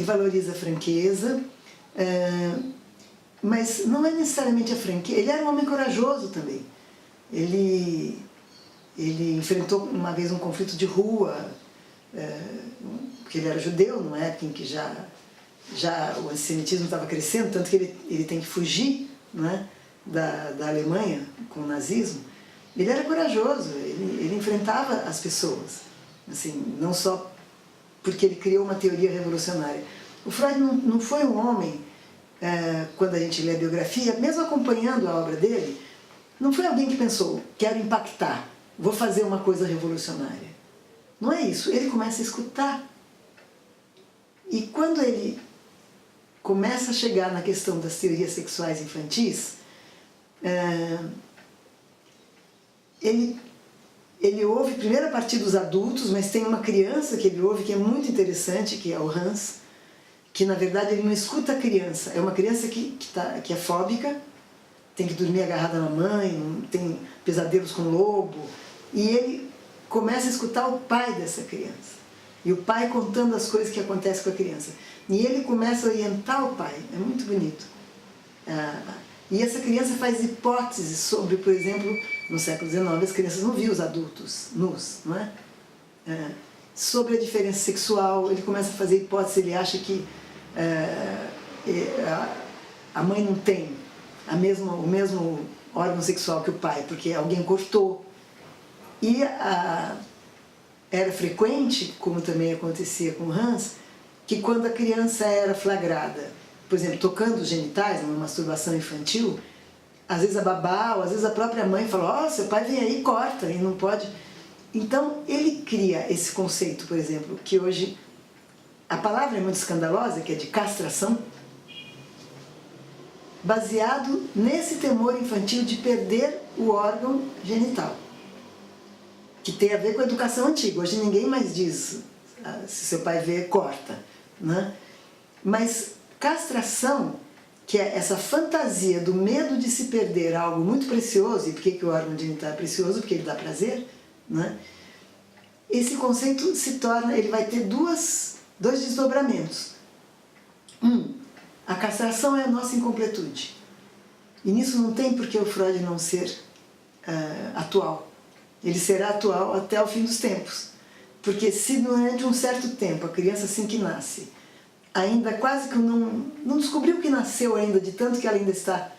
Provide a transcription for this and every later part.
valoriza a franqueza, mas não é necessariamente a franqueza. Ele era um homem corajoso também. Ele enfrentou uma vez um conflito de rua, porque ele era judeu, numa época em que já o antissemitismo estava crescendo, tanto que ele tem que fugir, né, da Alemanha com o nazismo. Ele era corajoso, ele enfrentava as pessoas, assim, não só porque ele criou uma teoria revolucionária. O Freud não foi um homem, quando a gente lê a biografia, mesmo acompanhando a obra dele, não foi alguém que pensou, quero impactar, vou fazer uma coisa revolucionária. Não é isso, ele começa a escutar. E quando ele começa a chegar na questão das teorias sexuais infantis, ele ouve primeiro a partir dos adultos, mas tem uma criança que ele ouve que é muito interessante, que é o Hans, que na verdade ele não escuta a criança, é uma criança que é fóbica, tem que dormir agarrada na mãe, tem pesadelos com lobo, e ele começa a escutar o pai dessa criança, e o pai contando as coisas que acontecem com a criança, e ele começa a orientar o pai, é muito bonito. E essa criança faz hipóteses sobre, por exemplo, no século XIX as crianças não viam os adultos nus, não é? Sobre a diferença sexual, ele começa a fazer hipóteses, ele acha que a mãe não tem o mesmo órgão sexual que o pai, porque alguém cortou. E era frequente, como também acontecia com Hans, que quando a criança era flagrada, por exemplo, tocando os genitais, numa masturbação infantil, às vezes a babá ou às vezes a própria mãe fala, ó, seu pai vem aí e corta, e não pode. Então, ele cria esse conceito, por exemplo, que hoje a palavra é muito escandalosa, que é de castração, baseado nesse temor infantil de perder o órgão genital, que tem a ver com a educação antiga. Hoje ninguém mais diz, se seu pai vê, corta, né? Mas castração, que é essa fantasia do medo de se perder algo muito precioso, e por que o órgão genital é precioso? Porque ele dá prazer, né? Esse conceito se torna, ele vai ter dois desdobramentos. A castração é a nossa incompletude. E nisso não tem por que o Freud não ser atual. Ele será atual até o fim dos tempos. Porque se durante um certo tempo a criança assim que nasce, ainda quase que não descobriu que nasceu ainda, de tanto que ela ainda está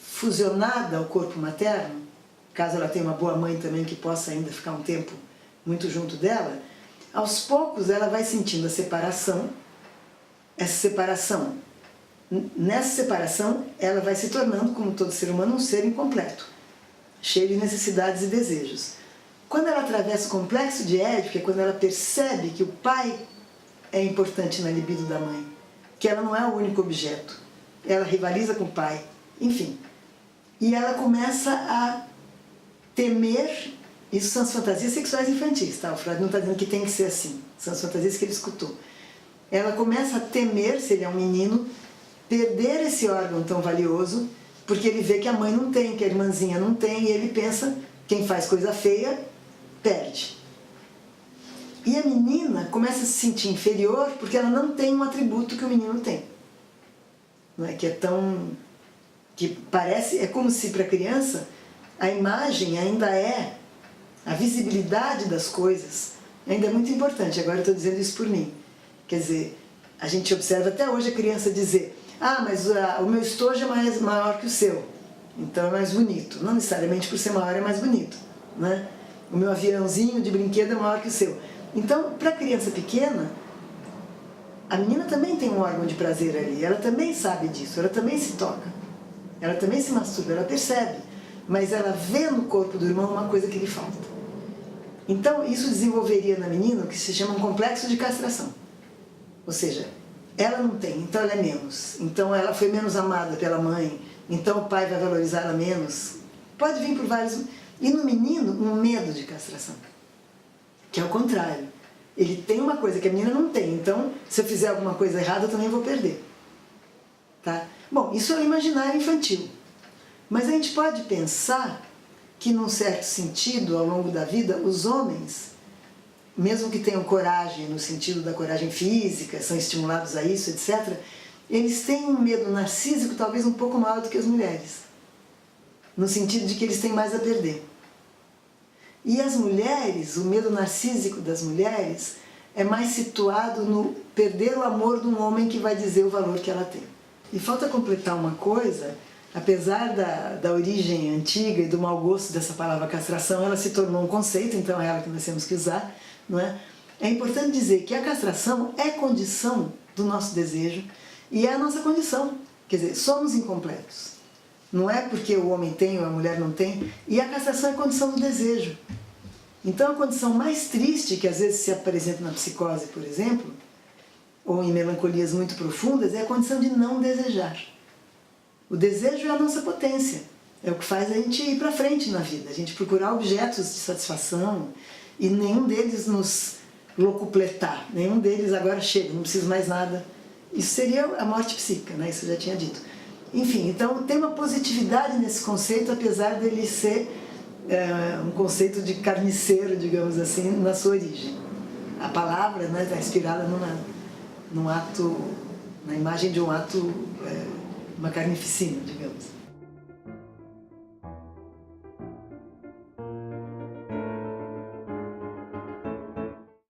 fusionada ao corpo materno, caso ela tenha uma boa mãe também que possa ainda ficar um tempo muito junto dela, aos poucos ela vai sentindo a separação. Nessa separação, ela vai se tornando, como todo ser humano, um ser incompleto, cheio de necessidades e desejos. Quando ela atravessa o complexo de Édipo, que é quando ela percebe que o pai é importante na libido da mãe, que ela não é o único objeto, ela rivaliza com o pai, enfim. E ela começa a temer, isso são as fantasias sexuais infantis, tá? O Freud não está dizendo que tem que ser assim, são as fantasias que ele escutou. Ela começa a temer, se ele é um menino, perder esse órgão tão valioso, porque ele vê que a mãe não tem, que a irmãzinha não tem, e ele pensa, quem faz coisa feia, perde. E a menina começa a se sentir inferior porque ela não tem um atributo que o menino tem. Não é? Que parece, é como se para a criança a imagem ainda é, a visibilidade das coisas ainda é muito importante. Agora eu estou dizendo isso por mim. Quer dizer, a gente observa até hoje a criança dizer, mas o meu estojo é maior que o seu, então é mais bonito. Não necessariamente por ser maior é mais bonito, né? O meu aviãozinho de brinquedo é maior que o seu. Então, para a criança pequena, a menina também tem um órgão de prazer ali, ela também sabe disso, ela também se toca, ela também se masturba, ela percebe, mas ela vê no corpo do irmão uma coisa que lhe falta. Então, isso desenvolveria na menina o que se chama um complexo de castração. Ou seja, ela não tem, então ela é menos, então ela foi menos amada pela mãe, então o pai vai valorizar ela menos. Pode vir por vários... E no menino, um medo de castração, que é o contrário. Ele tem uma coisa que a menina não tem, então se eu fizer alguma coisa errada eu também vou perder. Tá? Bom, isso é o imaginário infantil. Mas a gente pode pensar que, num certo sentido, ao longo da vida, os homens mesmo que tenham coragem, no sentido da coragem física, são estimulados a isso, etc., eles têm um medo narcísico talvez um pouco maior do que as mulheres, no sentido de que eles têm mais a perder. E as mulheres, o medo narcísico das mulheres é mais situado no perder o amor de um homem que vai dizer o valor que ela tem. E falta completar uma coisa, apesar da origem antiga e do mau gosto dessa palavra castração, ela se tornou um conceito, então é ela que nós temos que usar, não é? É importante dizer que a castração é condição do nosso desejo e é a nossa condição, quer dizer, somos incompletos. Não é porque o homem tem ou a mulher não tem, e a castração é condição do desejo. Então a condição mais triste, que às vezes se apresenta na psicose, por exemplo, ou em melancolias muito profundas, é a condição de não desejar. O desejo é a nossa potência, é o que faz a gente ir para frente na vida, a gente procurar objetos de satisfação e nenhum deles nos locupletar, nenhum deles agora chega, não preciso mais nada. Isso seria a morte psíquica, né? Isso eu já tinha dito. Enfim, então tem uma positividade nesse conceito, apesar dele ser um conceito de carniceiro, digamos assim, na sua origem. A palavra, né, está inspirada num ato, na imagem de um ato, uma carnificina, digamos.